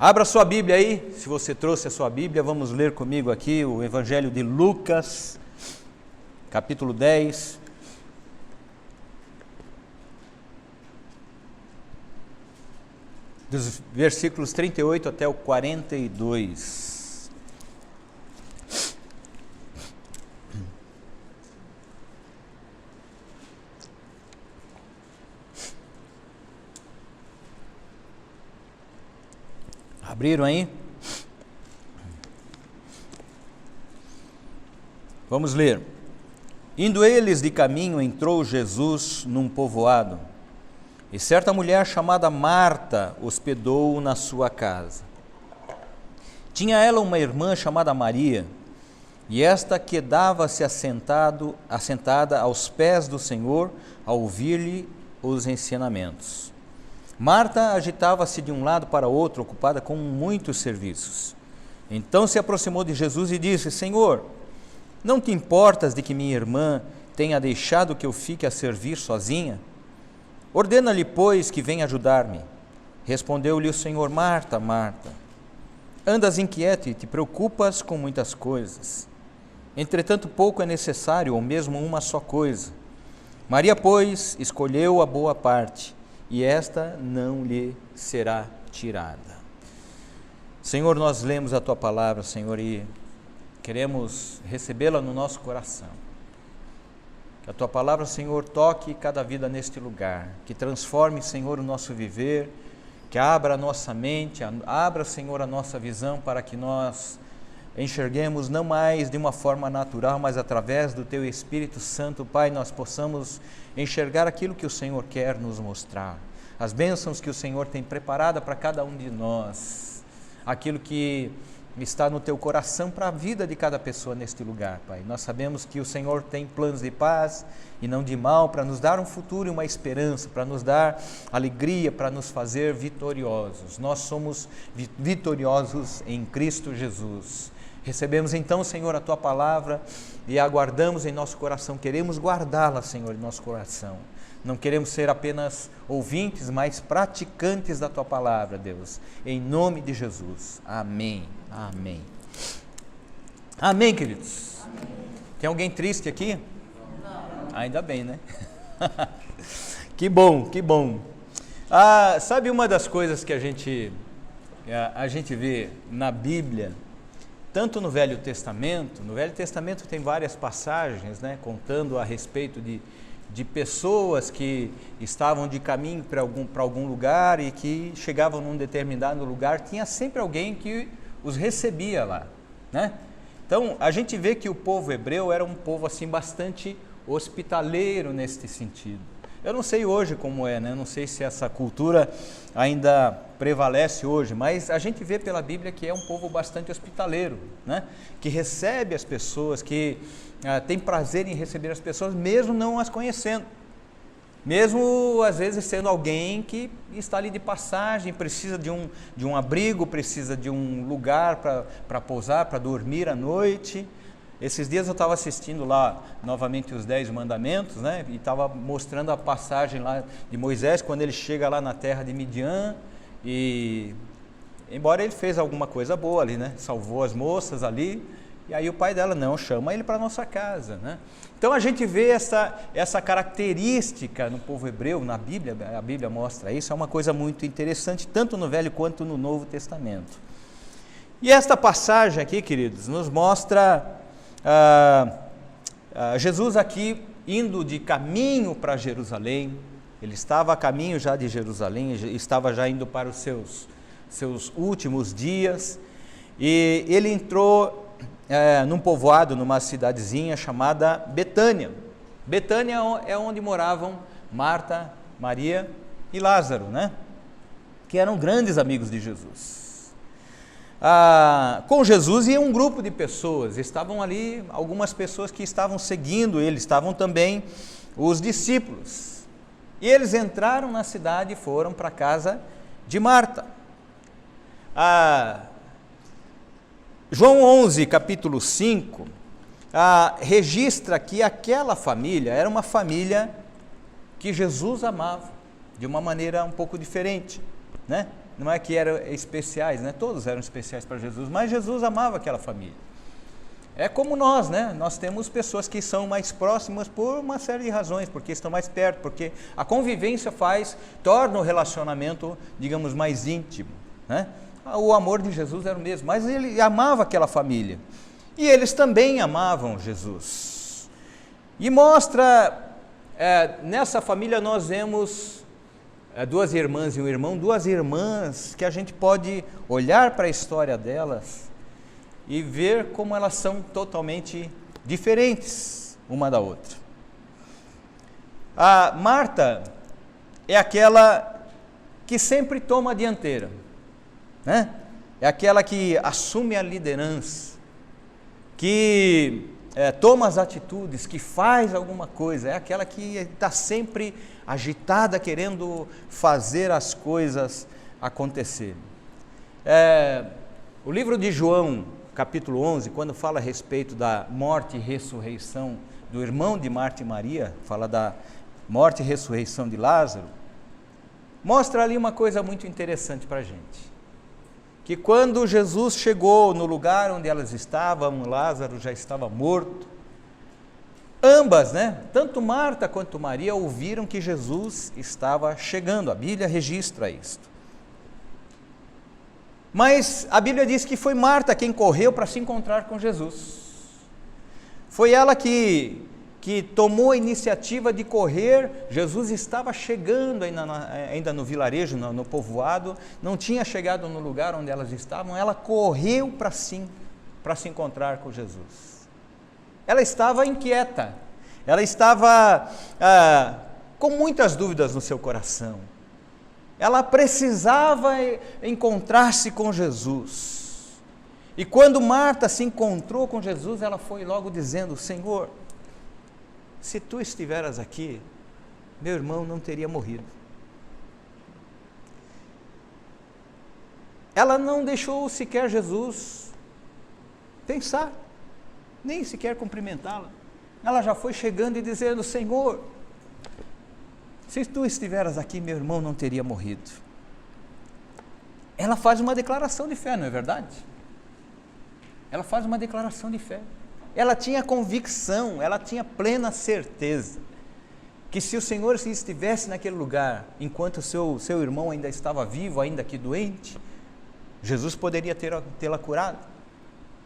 Abra sua Bíblia aí, se você trouxe a sua Bíblia, vamos ler comigo aqui o Evangelho de Lucas, capítulo 10. Dos versículos 38 até o 42. Abriram aí? Vamos ler. Indo eles de caminho, entrou Jesus num povoado, e certa mulher chamada Marta hospedou-o na sua casa. Tinha ela uma irmã chamada Maria, e esta quedava-se assentada aos pés do Senhor, a ouvir-lhe os ensinamentos. Marta agitava-se de um lado para outro, ocupada com muitos serviços. Então se aproximou de Jesus e disse: Senhor, não te importas de que minha irmã tenha deixado que eu fique a servir sozinha? Ordena-lhe, pois, que venha ajudar-me. Respondeu-lhe o Senhor: Marta, Marta, andas inquieta e te preocupas com muitas coisas. Entretanto, pouco é necessário, ou mesmo uma só coisa. Maria, pois, escolheu a boa parte, e esta não lhe será tirada. Senhor, nós lemos a Tua palavra, Senhor, e queremos recebê-la no nosso coração. Que a Tua palavra, Senhor, toque cada vida neste lugar, que transforme, Senhor, o nosso viver, que abra a nossa mente, abra, Senhor, a nossa visão, para que nós enxerguemos não mais de uma forma natural, mas através do Teu Espírito Santo, Pai, nós possamos enxergar aquilo que o Senhor quer nos mostrar, as bênçãos que o Senhor tem preparada para cada um de nós, aquilo que está no Teu coração para a vida de cada pessoa neste lugar, Pai. Nós sabemos que o Senhor tem planos de paz e não de mal, para nos dar um futuro e uma esperança, para nos dar alegria, para nos fazer vitoriosos. Nós somos vitoriosos em Cristo Jesus. Recebemos então, Senhor, a Tua palavra e a aguardamos em nosso coração. Queremos guardá-la, Senhor, em nosso coração. Não queremos ser apenas ouvintes, mas praticantes da Tua palavra, Deus. Em nome de Jesus. Amém. Amém. Amém, queridos. Amém. Tem alguém triste aqui? Não. Ainda bem, né? Que bom, que bom. Sabe uma das coisas que a gente vê na Bíblia, tanto no Velho Testamento tem várias passagens, né, contando a respeito de pessoas que estavam de caminho para algum lugar e que chegavam num determinado lugar, tinha sempre alguém que os recebia lá, né? Então a gente vê que o povo hebreu era um povo assim bastante hospitaleiro neste sentido. Eu não sei hoje como é, né? Eu não sei se essa cultura ainda prevalece hoje, mas a gente vê pela Bíblia que é um povo bastante hospitaleiro, né? Que recebe as pessoas, que tem prazer em receber as pessoas, mesmo não as conhecendo. Mesmo às vezes sendo alguém que está ali de passagem, precisa de um abrigo, precisa de um lugar para pousar, para dormir à noite. Esses dias eu estava assistindo lá novamente os 10 mandamentos, né? E estava mostrando a passagem lá de Moisés, quando ele chega lá na terra de Midian, e embora ele fez alguma coisa boa ali, né? Salvou as moças ali, e aí o pai dela, não, chama ele para a nossa casa, né? Então a gente vê essa característica no povo hebreu, na Bíblia, a Bíblia mostra isso, é uma coisa muito interessante, tanto no Velho quanto no Novo Testamento. E esta passagem aqui, queridos, nos mostra Jesus aqui indo de caminho para Jerusalém. Ele estava a caminho já de Jerusalém, estava já indo para os seus últimos dias, e ele entrou num povoado, numa cidadezinha chamada Betânia. Betânia é onde moravam Marta, Maria e Lázaro, né? Que eram grandes amigos de Jesus. Com Jesus ia um grupo de pessoas, estavam ali algumas pessoas que estavam seguindo ele, estavam também os discípulos. E eles entraram na cidade e foram para a casa de Marta. João 11, capítulo 5, registra que aquela família era uma família que Jesus amava, de uma maneira um pouco diferente, né? Não é que eram especiais, né? Todos eram especiais para Jesus, mas Jesus amava aquela família. É como nós, né? Nós temos pessoas que são mais próximas por uma série de razões, porque estão mais perto, porque a convivência torna o relacionamento, digamos, mais íntimo, né? O amor de Jesus era o mesmo, mas ele amava aquela família. E eles também amavam Jesus. E mostra, nessa família nós vemos duas irmãs e um irmão, duas irmãs que a gente pode olhar para a história delas e ver como elas são totalmente diferentes uma da outra. A Marta é aquela que sempre toma a dianteira, né? É aquela que assume a liderança, que toma as atitudes, que faz alguma coisa, é aquela que está sempre agitada, querendo fazer as coisas acontecerem. O livro de João, capítulo 11, quando fala a respeito da morte e ressurreição do irmão de Marta e Maria, fala da morte e ressurreição de Lázaro, mostra ali uma coisa muito interessante para a gente. Que quando Jesus chegou no lugar onde elas estavam, Lázaro já estava morto, ambas, né, tanto Marta quanto Maria, ouviram que Jesus estava chegando, a Bíblia registra isto. Mas a Bíblia diz que foi Marta quem correu para se encontrar com Jesus. Foi ela que tomou a iniciativa de correr. Jesus estava chegando ainda no vilarejo, no povoado, não tinha chegado no lugar onde elas estavam, ela correu para se encontrar com Jesus. Ela estava inquieta, ela estava com muitas dúvidas no seu coração. Ela precisava encontrar-se com Jesus. E quando Marta se encontrou com Jesus, ela foi logo dizendo: Senhor, se tu estiveras aqui, meu irmão não teria morrido. Ela não deixou sequer Jesus pensar, nem sequer cumprimentá-la. Ela já foi chegando e dizendo: Senhor, se tu estiveras aqui, meu irmão não teria morrido. Ela faz uma declaração de fé, não é verdade? Ela faz uma declaração de fé. Ela tinha convicção, ela tinha plena certeza que se o Senhor estivesse naquele lugar, enquanto seu irmão ainda estava vivo, ainda que doente, Jesus poderia tê-la curado,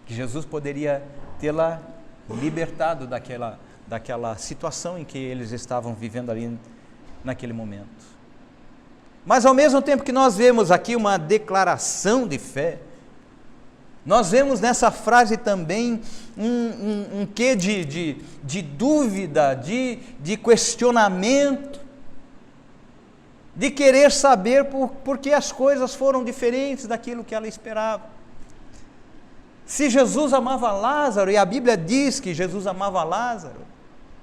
que Jesus poderia tê-la libertado daquela situação em que eles estavam vivendo ali naquele momento. Mas ao mesmo tempo que nós vemos aqui uma declaração de fé, nós vemos nessa frase também um quê de dúvida, de questionamento, de querer saber por que as coisas foram diferentes daquilo que ela esperava. Se Jesus amava Lázaro, e a Bíblia diz que Jesus amava Lázaro,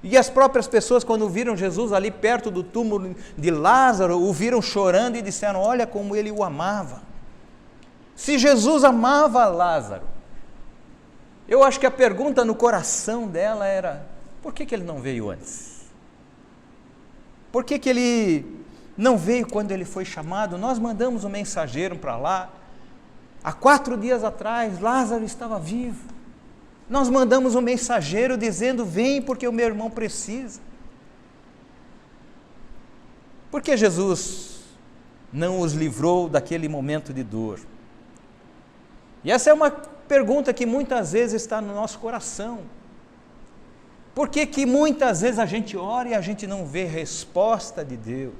e as próprias pessoas, quando viram Jesus ali perto do túmulo de Lázaro, o viram chorando e disseram: olha como ele o amava. Se Jesus amava Lázaro, eu acho que a pergunta no coração dela era: por que ele não veio antes? Por que ele não veio quando ele foi chamado? Nós mandamos um mensageiro para lá, há 4 dias atrás, Lázaro estava vivo. Nós mandamos um mensageiro dizendo: vem porque o meu irmão precisa. Por que Jesus não os livrou daquele momento de dor? E essa é uma pergunta que muitas vezes está no nosso coração. Por que muitas vezes a gente ora e a gente não vê resposta de Deus?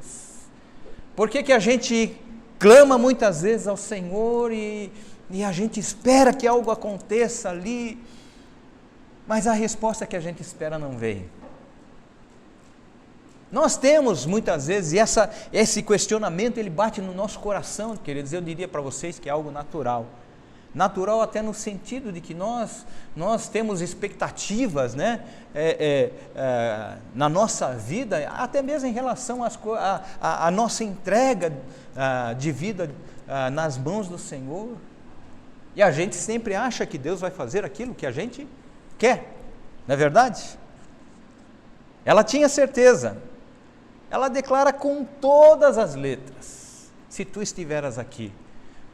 Por que a gente clama muitas vezes ao Senhor e a gente espera que algo aconteça ali, mas a resposta que a gente espera não vem? Nós temos muitas vezes, e esse questionamento ele bate no nosso coração, queridos. Eu diria para vocês que é algo natural. Natural até no sentido de que nós temos expectativas, né, na nossa vida, até mesmo em relação à nossa entrega de vida nas mãos do Senhor. E a gente sempre acha que Deus vai fazer aquilo que a gente quer, não é verdade? Ela tinha certeza, ela declara com todas as letras: se tu estiveras aqui,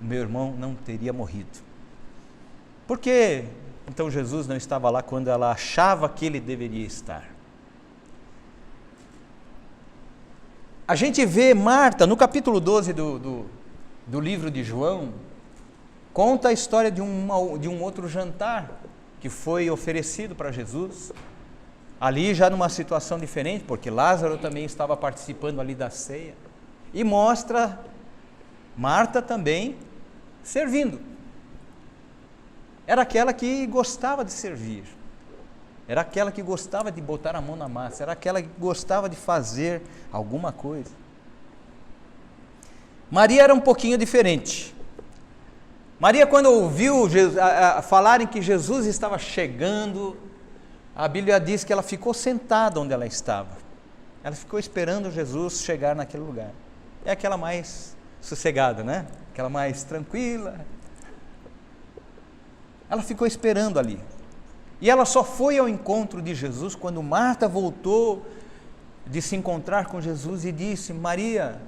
o meu irmão não teria morrido. Por que então Jesus não estava lá quando ela achava que ele deveria estar? A gente vê Marta, no capítulo 12 do livro de João, conta a história de um outro jantar que foi oferecido para Jesus, ali já numa situação diferente, porque Lázaro também estava participando ali da ceia, e mostra Marta também servindo. Era aquela que gostava de servir, era aquela que gostava de botar a mão na massa, era aquela que gostava de fazer alguma coisa. Maria era um pouquinho diferente. Maria, quando ouviu falarem que Jesus estava chegando, a Bíblia diz que ela ficou sentada onde ela estava. Ela ficou esperando Jesus chegar naquele lugar. É aquela mais sossegada, né? Aquela mais tranquila. Ela ficou esperando ali. E ela só foi ao encontro de Jesus quando Marta voltou de se encontrar com Jesus e disse: Maria,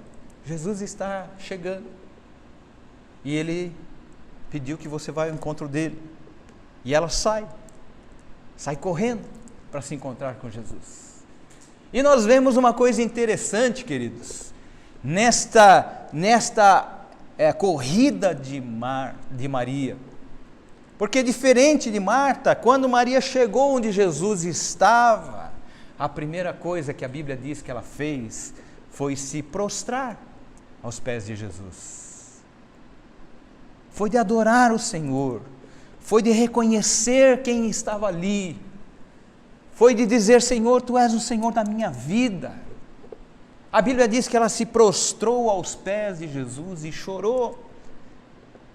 Jesus está chegando. E ele pediu que você vá ao encontro dele. E ela sai correndo para se encontrar com Jesus. E nós vemos uma coisa interessante, queridos, nesta corrida de Maria. Porque diferente de Marta, quando Maria chegou onde Jesus estava, a primeira coisa que a Bíblia diz que ela fez foi se prostrar aos pés de Jesus. Foi de adorar o Senhor, foi de reconhecer quem estava ali, foi de dizer: Senhor, Tu és o Senhor da minha vida. A Bíblia diz que ela se prostrou aos pés de Jesus e chorou,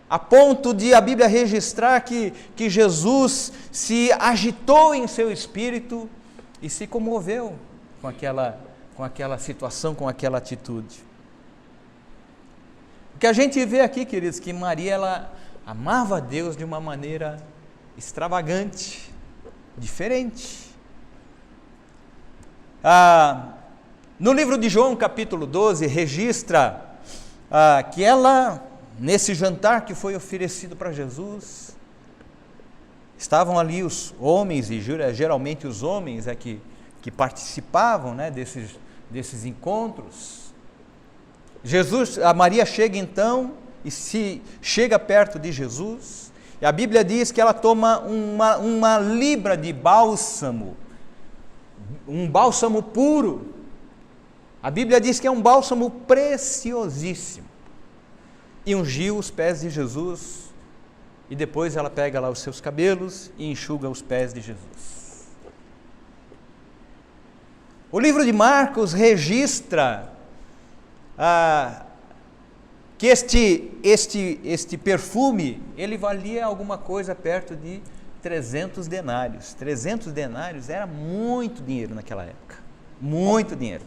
a ponto de a Bíblia registrar que Jesus se agitou em seu espírito e se comoveu com aquela situação, com aquela atitude. O que a gente vê aqui, queridos, que Maria, ela amava a Deus de uma maneira extravagante, diferente. No livro de João, capítulo 12, registra que ela, nesse jantar que foi oferecido para Jesus, estavam ali os homens, e geralmente os homens que participavam, né, desses encontros. A Maria chega então e se chega perto de Jesus, e a Bíblia diz que ela toma uma libra de bálsamo, um bálsamo puro. A Bíblia diz que é um bálsamo preciosíssimo, e ungiu os pés de Jesus, e depois ela pega lá os seus cabelos e enxuga os pés de Jesus. O livro de Marcos registra que este perfume, ele valia alguma coisa perto de 300 denários. 300 denários era muito dinheiro naquela época, muito dinheiro.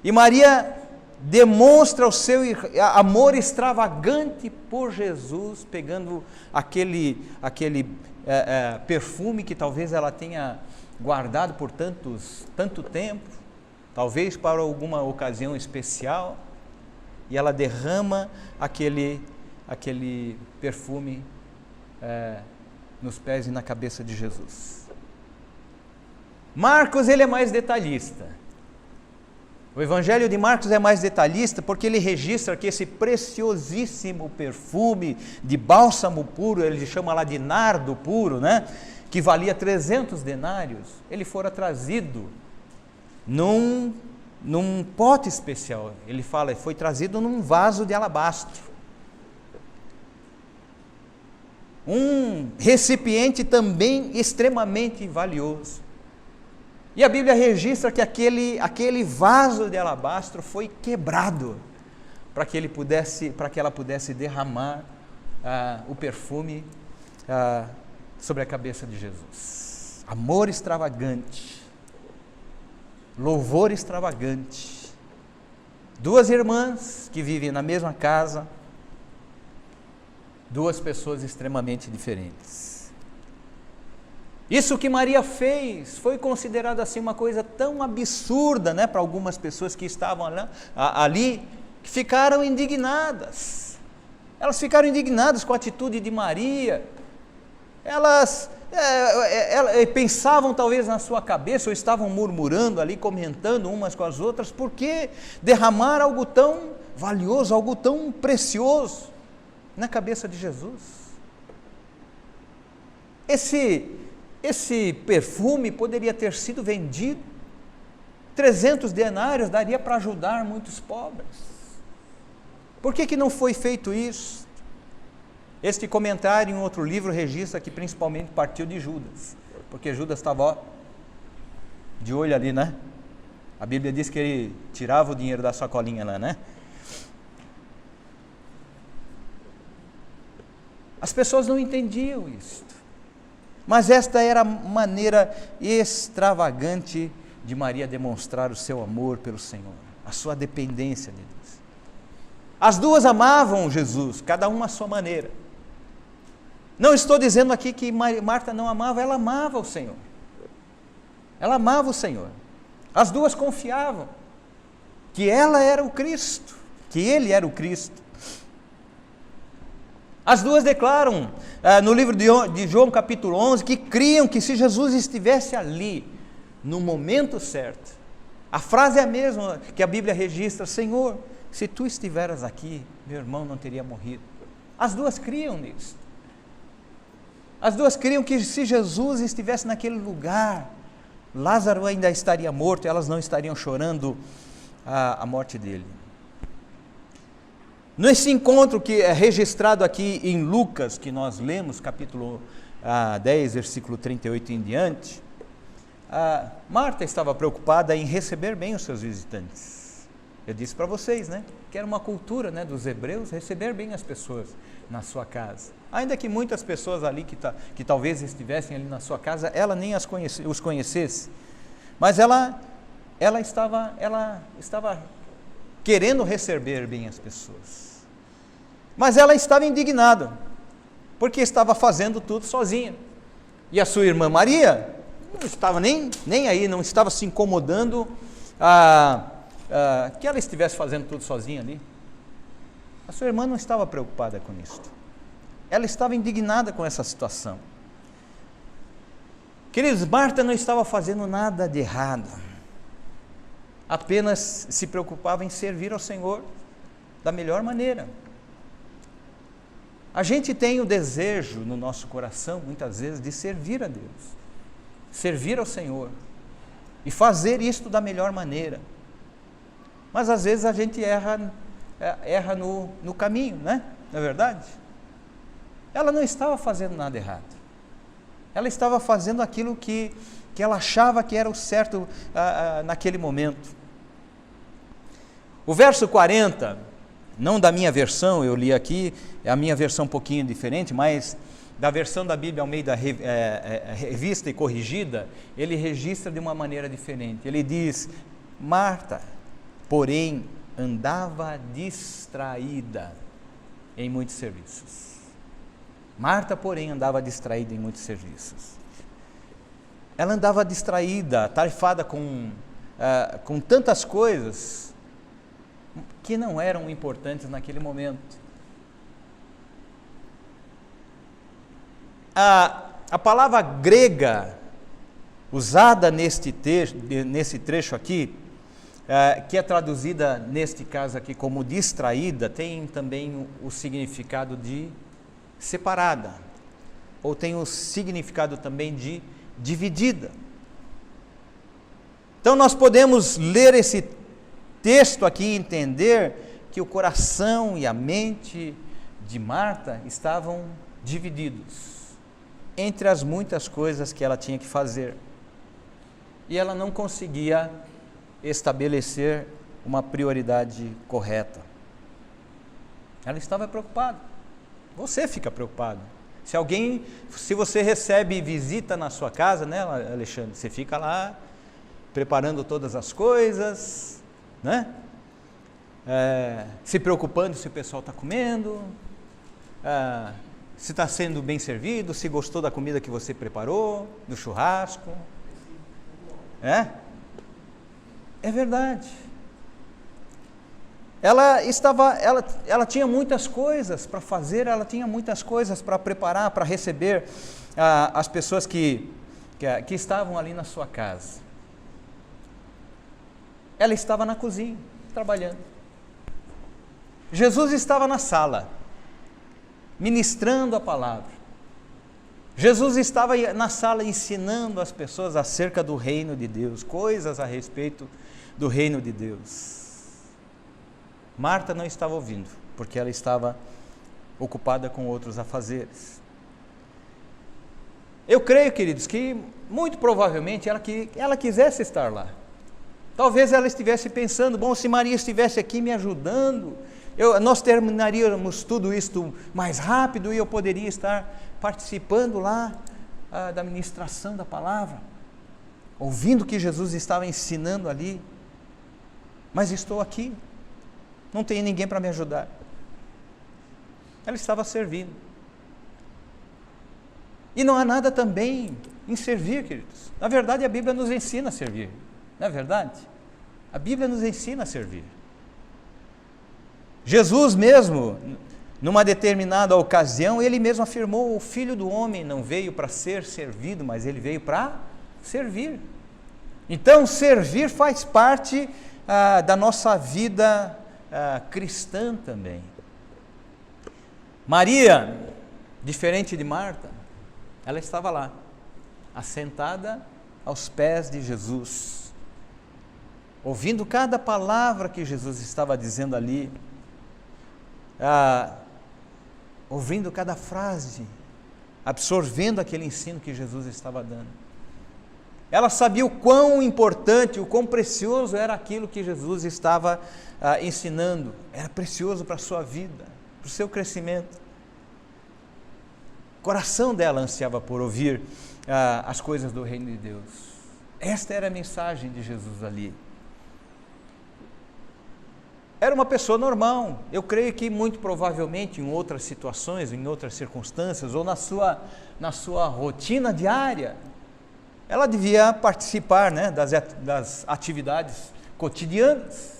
E Maria demonstra o seu amor extravagante por Jesus, pegando aquele perfume que talvez ela tenha guardado por tanto tempo, talvez para alguma ocasião especial, e ela derrama aquele perfume nos pés e na cabeça de Jesus. Marcos, ele é mais detalhista. O Evangelho de Marcos é mais detalhista porque ele registra que esse preciosíssimo perfume de bálsamo puro, ele chama lá de nardo puro, né, que valia 300 denários, ele fora trazido num pote especial. Ele fala, foi trazido num vaso de alabastro, um recipiente também extremamente valioso. E a Bíblia registra que aquele vaso de alabastro foi quebrado para que ela pudesse derramar o perfume sobre a cabeça de Jesus. Amor extravagante, louvor extravagante. Duas irmãs que vivem na mesma casa, duas pessoas extremamente diferentes. Isso que Maria fez foi considerado assim uma coisa tão absurda, né, para algumas pessoas que estavam ali, que ficaram indignadas. Elas ficaram indignadas com a atitude de Maria. Elas pensavam talvez na sua cabeça, ou estavam murmurando ali, comentando umas com as outras, por que derramar algo tão valioso, algo tão precioso na cabeça de Jesus? Esse perfume poderia ter sido vendido, 300 denários daria para ajudar muitos pobres. Por que não foi feito isso? Este comentário em outro livro registra que principalmente partiu de Judas, porque Judas estava de olho ali, né? A Bíblia diz que ele tirava o dinheiro da sacolinha lá, né? As pessoas não entendiam isso, mas esta era a maneira extravagante de Maria demonstrar o seu amor pelo Senhor, a sua dependência de Deus. As duas amavam Jesus, cada uma à sua maneira. Não estou dizendo aqui que Marta não amava, ela amava o Senhor. Ela amava o Senhor. As duas confiavam que ela era o Cristo, que ele era o Cristo. As duas declaram no livro de João capítulo 11 que criam que se Jesus estivesse ali no momento certo, a frase é a mesma que a Bíblia registra: Senhor, se tu estiveras aqui, meu irmão não teria morrido. As duas criam nisso. As duas criam que se Jesus estivesse naquele lugar, Lázaro ainda estaria morto, elas não estariam chorando a morte dele. Nesse encontro que é registrado aqui em Lucas, que nós lemos, capítulo 10, versículo 38 em diante, Marta estava preocupada em receber bem os seus visitantes. Eu disse para vocês, né, que era uma cultura, né, dos hebreus receber bem as pessoas na sua casa. Ainda que muitas pessoas ali que talvez estivessem ali na sua casa, ela nem os conhecesse, mas ela estava querendo receber bem as pessoas. Mas ela estava indignada, porque estava fazendo tudo sozinha. E a sua irmã Maria não estava nem aí, não estava se incomodando que ela estivesse fazendo tudo sozinha ali. A sua irmã não estava preocupada com isso. Ela estava indignada com essa situação. Queridos, Marta não estava fazendo nada de errado, apenas se preocupava em servir ao Senhor da melhor maneira. A gente tem o desejo no nosso coração, muitas vezes, de servir a Deus, servir ao Senhor, e fazer isto da melhor maneira. Mas às vezes a gente erra no caminho, né? Não é verdade? Ela não estava fazendo nada errado. Ela estava fazendo aquilo que ela achava que era o certo naquele momento. O verso 40, não da minha versão, eu li aqui, é a minha versão um pouquinho diferente, mas da versão da Bíblia Almeida revista e corrigida, ele registra de uma maneira diferente. Ele diz: Marta, porém, andava distraída em muitos serviços. Marta, porém, andava distraída em muitos serviços. Ela andava distraída, atarefada com tantas coisas que não eram importantes naquele momento. A palavra grega usada nesse trecho aqui, que é traduzida neste caso aqui como distraída, tem também o significado de separada, ou tem o significado também de dividida. Então nós podemos ler esse texto aqui e entender que o coração e a mente de Marta estavam divididos entre as muitas coisas que ela tinha que fazer, e ela não conseguia estabelecer uma prioridade correta. Ela estava preocupada. Você fica preocupado. Se você recebe visita na sua casa, né, Alexandre, você fica lá preparando todas as coisas, né? Se preocupando se o pessoal está comendo, se está sendo bem servido, se gostou da comida que você preparou, do churrasco. É verdade. ela tinha muitas coisas para fazer, ela tinha muitas coisas para preparar, para receber as pessoas que estavam ali na sua casa. Ela estava na cozinha, trabalhando. Jesus estava na sala, ministrando a palavra. Jesus estava na sala ensinando as pessoas acerca do reino de Deus, coisas a respeito do reino de Deus. Marta não estava ouvindo, porque ela estava ocupada com outros afazeres. Eu creio, queridos, que muito provavelmente ela quisesse estar lá. Talvez ela estivesse pensando, bom, se Maria estivesse aqui me ajudando, nós terminaríamos tudo isto mais rápido e eu poderia estar participando lá da ministração da palavra, ouvindo o que Jesus estava ensinando ali. Mas estou aqui, não tem ninguém para me ajudar. Ela estava servindo. E não há nada também em servir, queridos. Na verdade, a Bíblia nos ensina a servir. Não é verdade? A Bíblia nos ensina a servir. Jesus mesmo, numa determinada ocasião, ele mesmo afirmou: o Filho do Homem não veio para ser servido, mas ele veio para servir. Então, servir faz parte da nossa vida cristã também. Maria, diferente de Marta, ela estava lá, assentada aos pés de Jesus, ouvindo cada palavra que Jesus estava dizendo ali, ouvindo cada frase, absorvendo aquele ensino que Jesus estava dando. Ela sabia o quão importante, o quão precioso era aquilo que Jesus estava ensinando. Era precioso para a sua vida, para o seu crescimento. O coração dela ansiava por ouvir as coisas do reino de Deus. Esta era a mensagem de Jesus ali. Era uma pessoa normal. Eu creio que muito provavelmente em outras situações, em outras circunstâncias, ou na sua rotina diária, ela devia participar, né, das atividades cotidianas.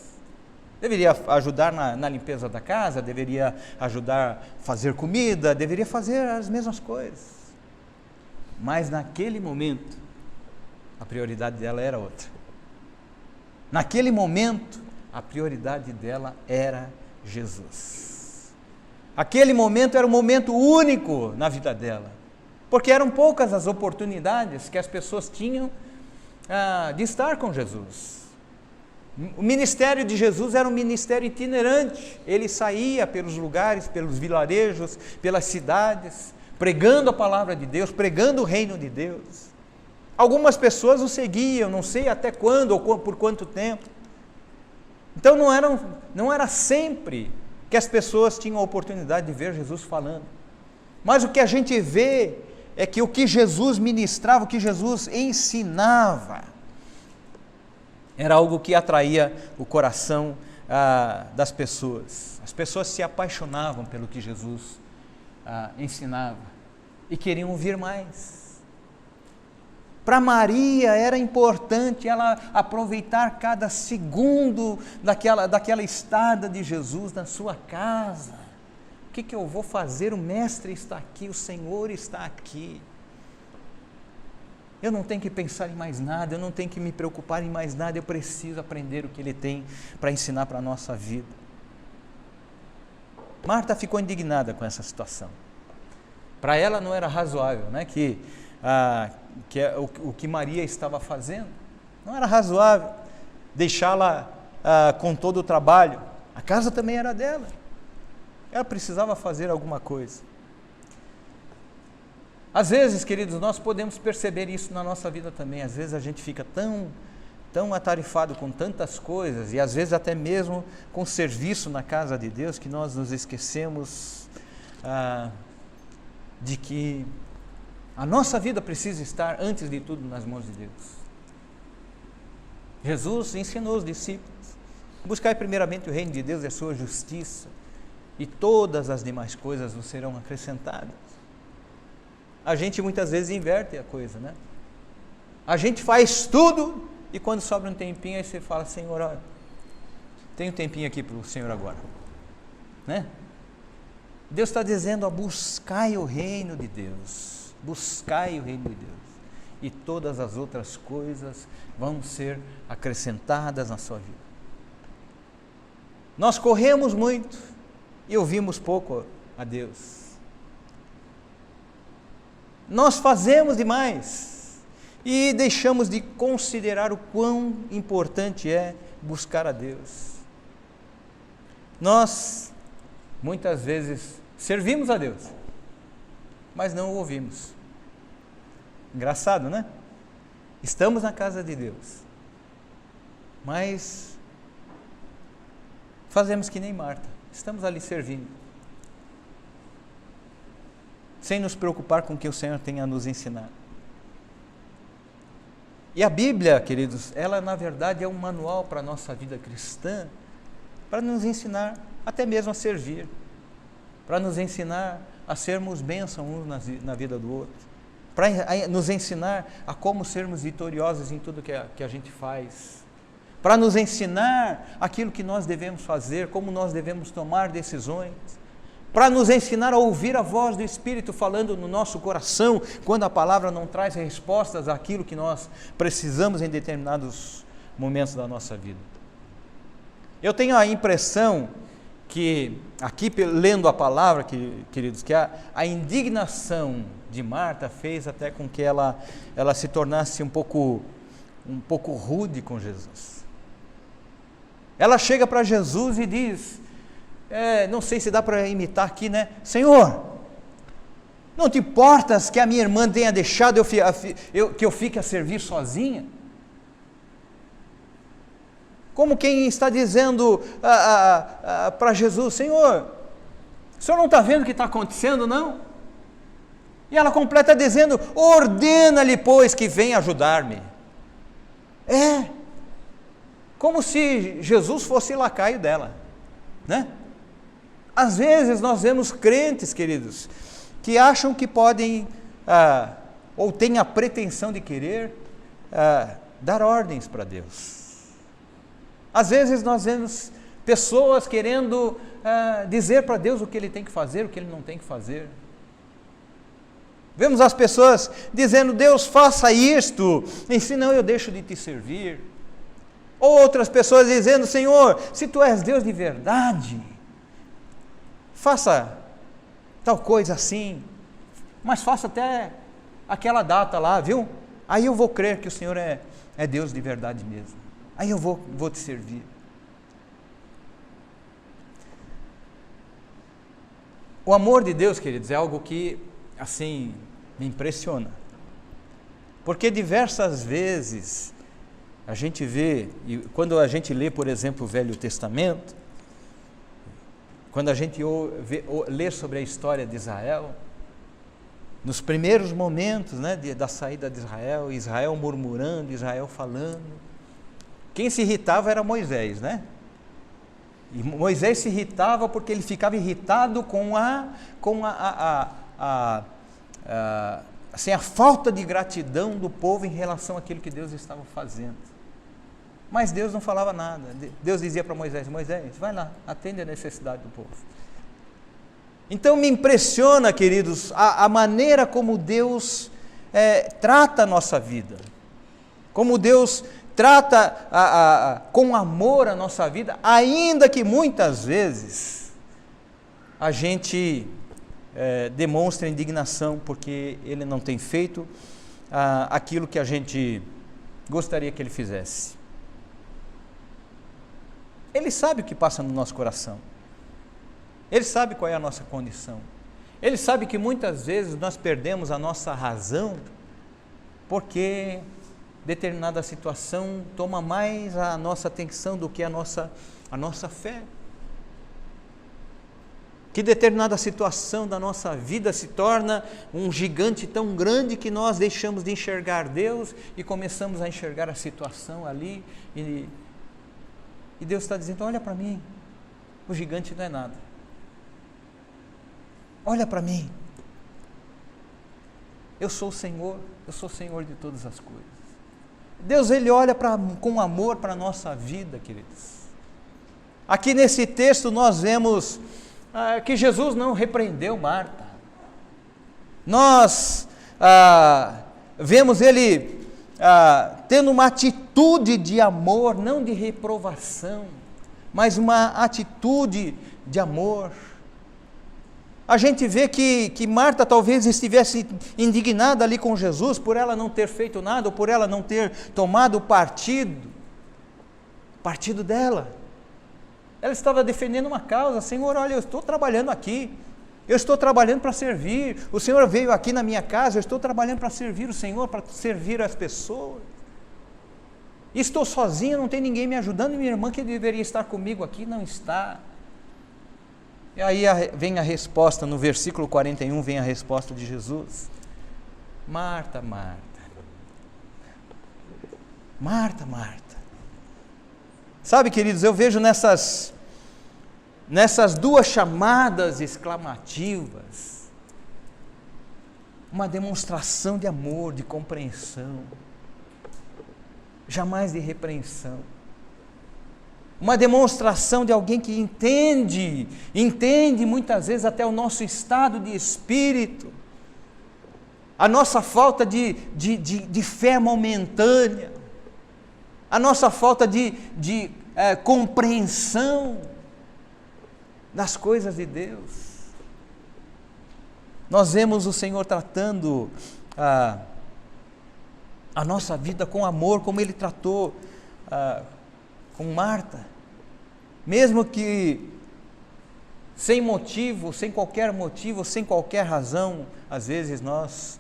Deveria ajudar na limpeza da casa, deveria ajudar a fazer comida, deveria fazer as mesmas coisas. Mas naquele momento, a prioridade dela era outra. Naquele momento, a prioridade dela era Jesus. Aquele momento era um momento único na vida dela, porque eram poucas as oportunidades que as pessoas tinham de estar com Jesus. O ministério de Jesus era um ministério itinerante. Ele saía pelos lugares, pelos vilarejos, pelas cidades, pregando a palavra de Deus, pregando o reino de Deus. Algumas pessoas o seguiam, não sei até quando ou por quanto tempo. Então não era sempre que as pessoas tinham a oportunidade de ver Jesus falando. Mas o que a gente vê é que o que Jesus ministrava, o que Jesus ensinava, era algo que atraía o coração das pessoas. As pessoas se apaixonavam pelo que Jesus ensinava e queriam ouvir mais. Para Maria era importante ela aproveitar cada segundo daquela estada de Jesus na sua casa. O que eu vou fazer? O Mestre está aqui, o Senhor está aqui. Eu não tenho que pensar em mais nada, eu não tenho que me preocupar em mais nada, eu preciso aprender o que Ele tem para ensinar para a nossa vida. Marta ficou indignada com essa situação. Para ela não era razoável, né, o que Maria estava fazendo. Não era razoável deixá-la com todo o trabalho. A casa também era dela. Ela precisava fazer alguma coisa. Às vezes, queridos, nós podemos perceber isso na nossa vida também. Às vezes a gente fica tão atarefado com tantas coisas, e às vezes até mesmo com serviço na casa de Deus, que nós nos esquecemos de que a nossa vida precisa estar, antes de tudo, nas mãos de Deus. Jesus ensinou os discípulos: buscai primeiramente o reino de Deus e a sua justiça, e todas as demais coisas vos serão acrescentadas. A gente muitas vezes inverte a coisa, né? A gente faz tudo e quando sobra um tempinho aí você fala: Senhor, olha, Tem um tempinho aqui para o Senhor agora, né? Deus está dizendo: buscai o reino de Deus, buscai o reino de Deus, e todas as outras coisas vão ser acrescentadas na sua vida. Nós corremos muito e ouvimos pouco a Deus. Nós fazemos demais e deixamos de considerar o quão importante é buscar a Deus. Nós, muitas vezes, servimos a Deus, mas não o ouvimos. Engraçado, né? Estamos na casa de Deus, mas fazemos que nem Marta, estamos ali servindo, sem nos preocupar com o que o Senhor tem a nos ensinar. E a Bíblia, queridos, ela na verdade é um manual para a nossa vida cristã, para nos ensinar até mesmo a servir, para nos ensinar a sermos bênção uns na vida do outro, para nos ensinar a como sermos vitoriosos em tudo que a gente faz, para nos ensinar aquilo que nós devemos fazer, como nós devemos tomar decisões, para nos ensinar a ouvir a voz do Espírito falando no nosso coração, quando a palavra não traz respostas àquilo que nós precisamos em determinados momentos da nossa vida. Eu tenho a impressão que, aqui lendo a palavra, queridos, que a indignação de Marta fez até com que ela se tornasse um pouco rude com Jesus. Ela chega para Jesus e diz, não sei se dá para imitar aqui, né? Senhor, não te importas que a minha irmã tenha deixado que eu fique a servir sozinha? Como quem está dizendo para Jesus, Senhor, o Senhor não está vendo o que está acontecendo, não? E ela completa dizendo, ordena-lhe, pois, que venha ajudar-me. Como se Jesus fosse lacaio dela, né? Às vezes nós vemos crentes, queridos, que acham que podem, ou têm a pretensão de querer, dar ordens para Deus. Às vezes nós vemos pessoas querendo dizer para Deus o que Ele tem que fazer, o que Ele não tem que fazer. Vemos as pessoas dizendo, Deus, faça isto, e senão eu deixo de te servir. Ou outras pessoas dizendo, Senhor, se Tu és Deus de verdade, faça tal coisa assim, mas faça até aquela data lá, viu? Aí eu vou crer que o Senhor é Deus de verdade mesmo. Aí eu vou te servir. O amor de Deus, queridos, é algo que, assim, me impressiona. Porque diversas vezes a gente vê, e quando a gente lê, por exemplo, o Velho Testamento, quando a gente lê sobre a história de Israel, nos primeiros momentos, né, da saída de Israel, Israel murmurando, Israel falando, quem se irritava era Moisés, né? E Moisés se irritava porque ele ficava irritado com assim, a falta de gratidão do povo em relação àquilo que Deus estava fazendo. Mas Deus não falava nada. Deus dizia para Moisés, Moisés, vai lá, atende a necessidade do povo. Então me impressiona, queridos, a maneira como Deus trata a nossa vida, como Deus trata com amor a nossa vida, ainda que muitas vezes a gente demonstra indignação porque Ele não tem feito aquilo que a gente gostaria que Ele fizesse. Ele sabe o que passa no nosso coração, Ele sabe qual é a nossa condição, Ele sabe que muitas vezes nós perdemos a nossa razão porque determinada situação toma mais a nossa atenção do que a nossa fé. Que determinada situação da nossa vida se torna um gigante tão grande que nós deixamos de enxergar Deus e começamos a enxergar a situação ali e Deus está dizendo, olha para mim, o gigante não é nada. Olha para mim, eu sou o Senhor de todas as coisas. Deus, Ele olha com amor para a nossa vida, queridos. Aqui nesse texto nós vemos que Jesus não repreendeu Marta. Nós vemos ele tendo uma atitude de amor, não de reprovação, mas uma atitude de amor. A gente vê que Marta talvez estivesse indignada ali com Jesus por ela não ter feito nada, ou por ela não ter tomado partido dela. Ela estava defendendo uma causa. Senhor, olha, eu estou trabalhando aqui, eu estou trabalhando para servir, o Senhor veio aqui na minha casa, eu estou trabalhando para servir o Senhor, para servir as pessoas, estou sozinha, não tem ninguém me ajudando, e minha irmã que deveria estar comigo aqui, não está. E aí vem a resposta, no versículo 41 vem a resposta de Jesus: Marta, Marta, Marta, Marta. Sabe, queridos, eu vejo nessas duas chamadas exclamativas uma demonstração de amor, de compreensão, jamais de repreensão. Uma demonstração de alguém que entende muitas vezes até o nosso estado de espírito, a nossa falta de fé momentânea, a nossa falta de compreensão das coisas de Deus. Nós vemos o Senhor tratando a nossa vida com amor, como Ele tratou com Marta. Mesmo que sem motivo, sem qualquer motivo, sem qualquer razão, às vezes nós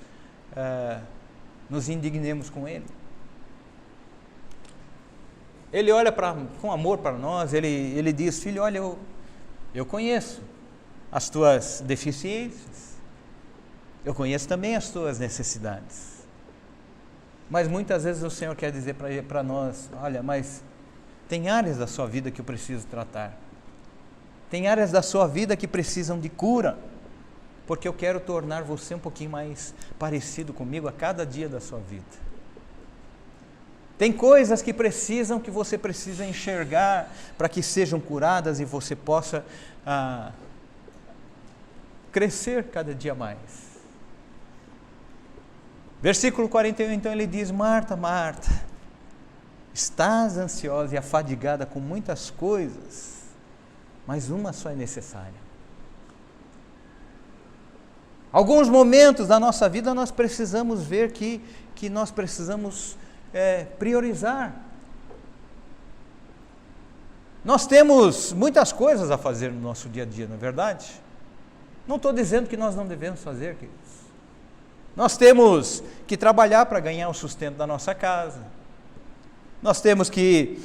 nos indignemos com Ele. Ele olha com amor para nós, ele diz: filho, olha, eu conheço as tuas deficiências, eu conheço também as tuas necessidades, mas muitas vezes o Senhor quer dizer para nós: olha, mas tem áreas da sua vida que eu preciso tratar, tem áreas da sua vida que precisam de cura, porque eu quero tornar você um pouquinho mais parecido comigo a cada dia da sua vida. Tem coisas que você precisa enxergar para que sejam curadas e você possa crescer cada dia mais. Versículo 41, então ele diz: Marta, Marta, estás ansiosa e afadigada com muitas coisas, mas uma só é necessária. Alguns momentos da nossa vida nós precisamos ver que nós precisamos priorizar. Nós temos muitas coisas a fazer no nosso dia a dia, não é verdade? Não estou dizendo que nós não devemos fazer, queridos. Nós temos que trabalhar para ganhar o sustento da nossa casa. Nós temos que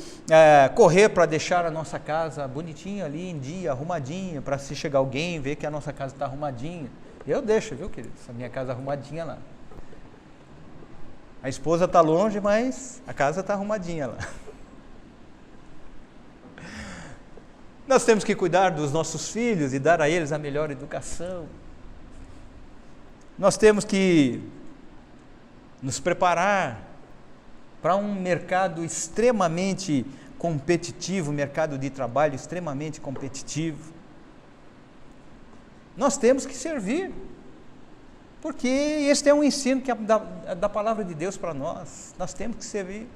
correr para deixar a nossa casa bonitinha ali em dia, arrumadinha, para se chegar alguém ver que a nossa casa está arrumadinha. Eu deixo, viu, queridos, a minha casa arrumadinha lá. A esposa está longe, mas a casa está arrumadinha lá. Nós temos que cuidar dos nossos filhos e dar a eles a melhor educação. Nós temos que nos preparar para um mercado extremamente competitivo, mercado de trabalho extremamente competitivo. Nós temos que servir, porque este é um ensino que da palavra de Deus para nós. Nós temos que servir,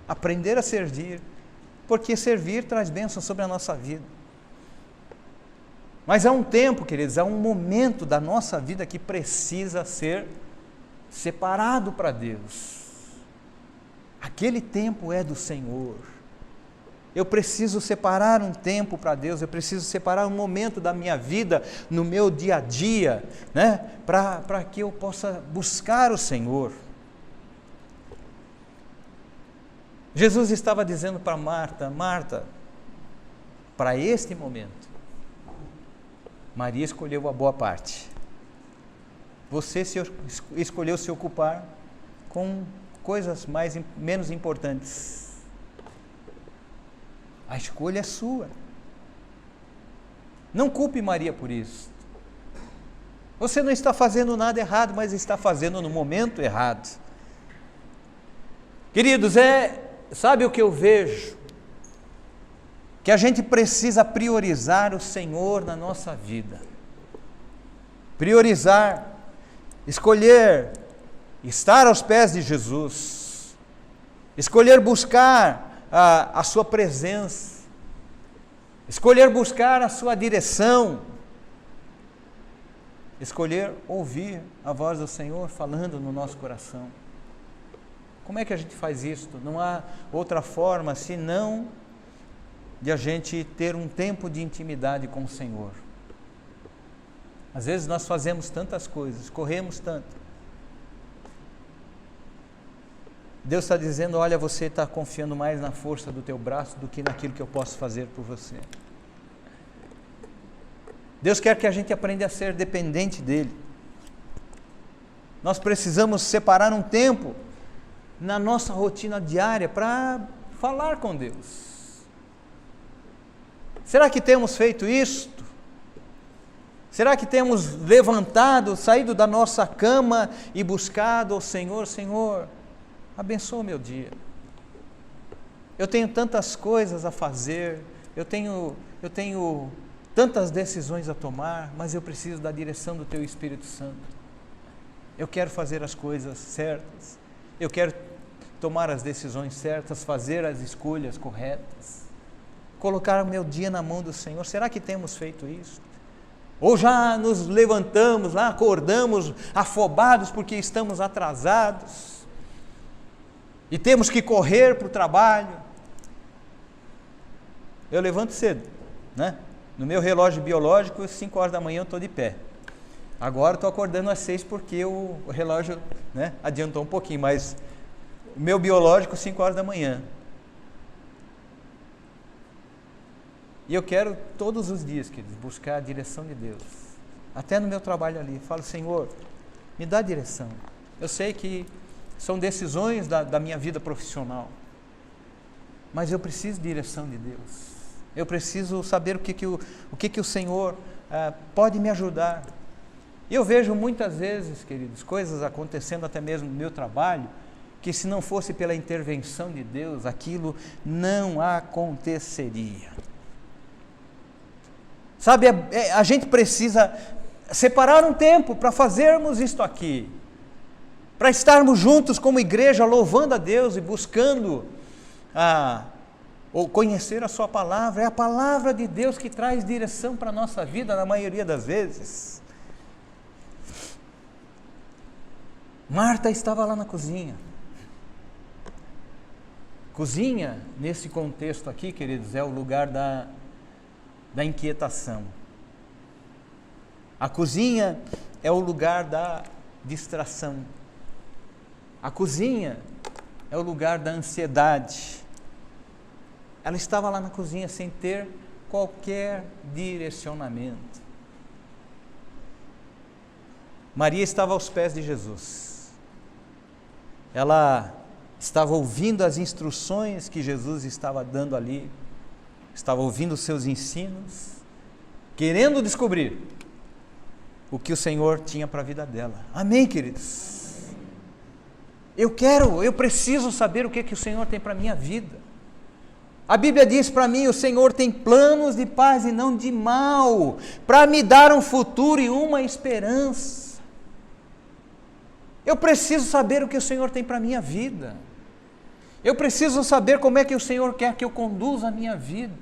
aprender a servir, porque servir traz bênção sobre a nossa vida. Mas há um tempo, queridos, há um momento da nossa vida que precisa ser separado para Deus. Aquele tempo é do Senhor. Eu preciso separar um tempo para Deus, eu preciso separar um momento da minha vida, no meu dia a dia, né, para que eu possa buscar o Senhor. Jesus estava dizendo para Marta: Marta, para este momento, Maria escolheu a boa parte. Você escolheu se ocupar com coisas menos importantes. A escolha é sua. Não culpe Maria por isso. Você não está fazendo nada errado, mas está fazendo no momento errado. Queridos, sabe o que eu vejo? que a gente precisa priorizar o Senhor na nossa vida. Priorizar, escolher estar aos pés de Jesus, escolher buscar a sua presença, escolher buscar a sua direção, escolher ouvir a voz do Senhor falando no nosso coração. Como é que a gente faz isso? Não há outra forma senão de a gente ter um tempo de intimidade com o Senhor. Às vezes nós fazemos tantas coisas, corremos tanto. Deus está dizendo, olha, você está confiando mais na força do teu braço do que naquilo que eu posso fazer por você. Deus quer que a gente aprenda a ser dependente dEle. Nós precisamos separar um tempo na nossa rotina diária para falar com Deus. Será que temos feito isto? Será que temos levantado, saído da nossa cama e buscado ao Senhor? Senhor, abençoa o meu dia. Eu tenho tantas coisas a fazer, eu tenho tantas decisões a tomar, mas eu preciso da direção do Teu Espírito Santo. Eu quero fazer as coisas certas, eu quero tomar as decisões certas, fazer as escolhas corretas, colocar o meu dia na mão do Senhor. Será que temos feito isso? Ou já nos levantamos lá, acordamos afobados porque estamos atrasados e temos que correr para o trabalho? Eu levanto cedo, né? No meu relógio biológico, às 5 horas da manhã eu estou de pé. Agora estou acordando às 6 porque o relógio, né, adiantou um pouquinho, mas o meu biológico 5 horas da manhã. E eu quero todos os dias, queridos, buscar a direção de Deus. Até no meu trabalho ali, falo, Senhor, me dá direção. Eu sei que são decisões da minha vida profissional, mas eu preciso de direção de Deus. Eu preciso saber o que o Senhor pode me ajudar. E eu vejo muitas vezes, queridos, coisas acontecendo até mesmo no meu trabalho, que se não fosse pela intervenção de Deus, aquilo não aconteceria. Sabe, a gente precisa separar um tempo para fazermos isto aqui, para estarmos juntos como igreja, louvando a Deus e buscando ou conhecer a sua palavra. É a palavra de Deus que traz direção para a nossa vida na maioria das vezes. Marta estava lá na cozinha. Cozinha, nesse contexto aqui, queridos, é o lugar da inquietação. A cozinha é o lugar da distração. A cozinha é o lugar da ansiedade. Ela estava lá na cozinha sem ter qualquer direcionamento. Maria estava aos pés de Jesus. Ela estava ouvindo as instruções que Jesus estava dando ali, estava ouvindo os seus ensinos, querendo descobrir o que o Senhor tinha para a vida dela. Amém, queridos? Eu preciso saber o que o Senhor tem para a minha vida. A Bíblia diz para mim, o Senhor tem planos de paz e não de mal, para me dar um futuro e uma esperança. Eu preciso saber o que o Senhor tem para a minha vida. Eu preciso saber como é que o Senhor quer que eu conduza a minha vida.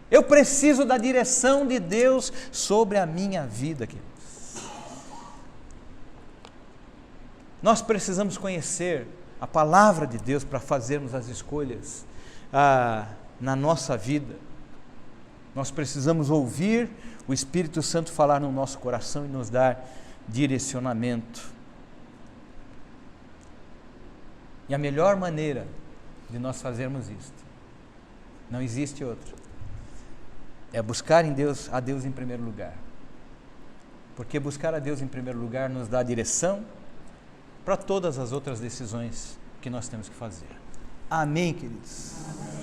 Eu preciso da direção de Deus sobre a minha vida, queridos. Nós precisamos conhecer a palavra de Deus para fazermos as escolhas na nossa vida. Nós precisamos ouvir o Espírito Santo falar no nosso coração e nos dar direcionamento. E a melhor maneira de nós fazermos isto, não existe outra, é buscar a Deus em primeiro lugar. Porque buscar a Deus em primeiro lugar nos dá direção para todas as outras decisões que nós temos que fazer. Amém, queridos? Amém.